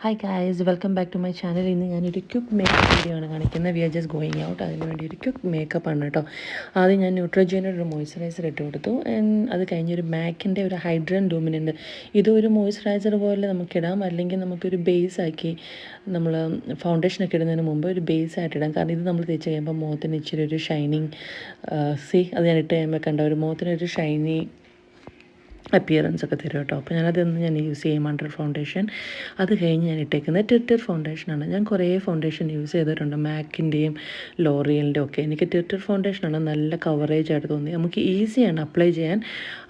Hi guys, welcome back to my channel. ഇന്ന് ഞാനൊരു quick makeup video ആണ് കാണിക്കുന്നത്. We are just going out. അതിന് വേണ്ടി ഒരു ക്വിക്ക് മേക്കപ്പ് ആണ് കേട്ടോ. ആദ്യം ഞാൻ ന്യൂട്രോജൻ്റെ ഒരു മോയ്സ്ചറൈസർ ഇട്ട് കൊടുത്തു. അത് കഴിഞ്ഞൊരു മാക്കിൻ്റെ ഒരു ഹൈഡ്രൻ ലൂമിനുണ്ട്. ഇതൊരു മോയ്സ്ചറൈസർ പോലെ നമുക്കിടാം, അല്ലെങ്കിൽ നമുക്കൊരു ബേസ് ആക്കി നമ്മൾ ഫൗണ്ടേഷനൊക്കെ ഇടുന്നതിന് മുമ്പ് ഒരു ബേസ് ആയിട്ട് ഇടാം. കാരണം ഇത് നമ്മൾ തേച്ച് കഴിയുമ്പോൾ മുഖത്തിന് ഇച്ചിരി ഒരു ഷൈനിങ് അത് ഞാൻ ഇട്ട് കഴിയുമ്പോൾ കണ്ട ഒരു മുഖത്തിനൊരു ഷൈനി അപ്പിയറൻസ് ഒക്കെ തരും കേട്ടോ. അപ്പോൾ ഞാൻ യൂസ് ചെയ്യും അണ്ടർ ഫൗണ്ടേഷൻ. അത് കഴിഞ്ഞ് ഞാൻ ഇട്ടേക്കുന്നത് ടിറ്റർ ഫൗണ്ടേഷനാണ്. ഞാൻ കുറേ ഫൗണ്ടേഷൻ യൂസ് ചെയ്തിട്ടുണ്ട്, മാക്കിൻ്റെയും ലോറിയലിൻ്റെയും ഒക്കെ. എനിക്ക് ടിറ്റർ ഫൗണ്ടേഷനാണ് നല്ല കവറേജ് ആയിട്ട് തോന്നി. നമുക്ക് ഈസിയാണ് അപ്ലൈ ചെയ്യാൻ,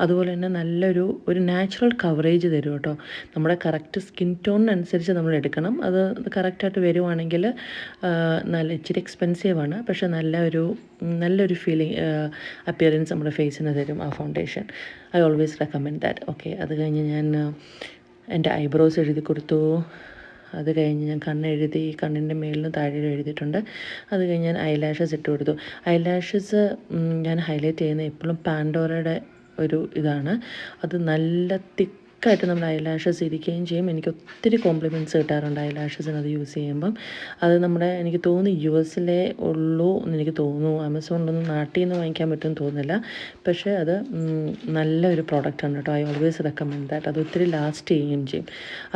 അതുപോലെ തന്നെ ഒരു നാച്ചുറൽ കവറേജ് തരും കേട്ടോ. നമ്മുടെ കറക്റ്റ് സ്കിൻ ടോണിനനുസരിച്ച് നമ്മൾ എടുക്കണം. അത് കറക്റ്റായിട്ട് വരുവാണെങ്കിൽ ഇച്ചിരി എക്സ്പെൻസീവാണ്, പക്ഷേ നല്ലൊരു ഫീലിംഗ് അപ്പിയറൻസ് നമ്മുടെ ഫേസിന് തരും ആ foundation. I always recommend that. Okay, അത് കഴിഞ്ഞ് ഞാൻ എൻ്റെ ഐബ്രോസ് എഴുതി കൊടുത്തു. അത് കഴിഞ്ഞ് ഞാൻ കണ്ണിൻ്റെ മേളിലും താഴെ എഴുതിയിട്ടുണ്ട്. അത് കഴിഞ്ഞ് ഞാൻ ഐലാഷസ് ഇട്ട് കൊടുത്തു. ഐലാഷസ് ഞാൻ ഹൈലൈറ്റ് ചെയ്യുന്നത് എപ്പോഴും പാൻഡോറയുടെ ഒരു ഇതാണ്. അത് നല്ല തിക്കായിട്ട് നമ്മൾ ഐലാഷസ് ഇരിക്കുകയും ചെയ്യും. എനിക്ക് ഒത്തിരി കോംപ്ലിമെൻറ്റ്സ് കിട്ടാറുണ്ട് ഐലാഷസിന് അത് യൂസ് ചെയ്യുമ്പം. അത് എനിക്ക് തോന്നുന്നു US ഉള്ളൂ എന്ന് എനിക്ക് തോന്നുന്നു. ആമസോണിലൊന്നും നാട്ടിൽ നിന്ന് വാങ്ങിക്കാൻ പറ്റുമെന്ന് തോന്നുന്നില്ല. പക്ഷേ അത് നല്ലൊരു പ്രോഡക്റ്റാണ് കേട്ടോ. I always recommend that. അത് ഒത്തിരി ലാസ്റ്റ് ചെയ്യുകയും ചെയ്യും.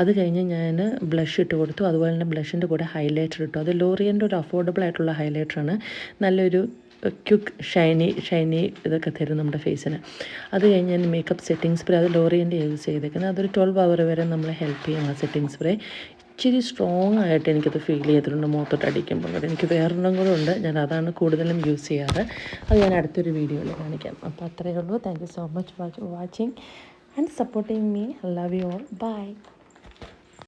അത് കഴിഞ്ഞ് ഞാൻ ബ്ലഷ് ഇട്ട് കൊടുത്തു. അതുപോലെ തന്നെ ബ്ലഷിൻ്റെ കൂടെ ഹൈലൈറ്റർ ഇട്ടു. അത് ലോറിയൻ്റെ ഒരു അഫോർഡബിൾ ആയിട്ടുള്ള ഹൈലൈറ്ററാണ്. നല്ലൊരു ക്വിക്ക് ഷൈനി ഇതൊക്കെ തരും നമ്മുടെ ഫേസിന്. അത് കഴിഞ്ഞ് ഞാൻ മേക്കപ്പ് സെറ്റിംഗ് സ്പ്രേ, അത് ലോറിയൻ്റെ യൂസ് ചെയ്തേക്കുന്നത്. അതൊരു 12 hour വരെ നമ്മളെ ഹെൽപ്പ് ചെയ്യും ആ സെറ്റിംഗ് സ്പ്രേ. ഇച്ചിരി സ്ട്രോങ് ആയിട്ട് എനിക്കത് ഫീൽ ചെയ്തിട്ടുണ്ട് മുഖത്തോട്ട് അടിക്കുമ്പോൾ. എനിക്ക് വേറൊരെണ്ണം കൂടെ ഉണ്ട്, ഞാൻ അതാണ് കൂടുതലും യൂസ് ചെയ്യാറ്. അത് ഞാൻ അടുത്തൊരു വീഡിയോയിൽ കാണിക്കാം. അപ്പോൾ അത്രയേ ഉള്ളൂ. Thank you so much for watching and supporting me. Love you all. By.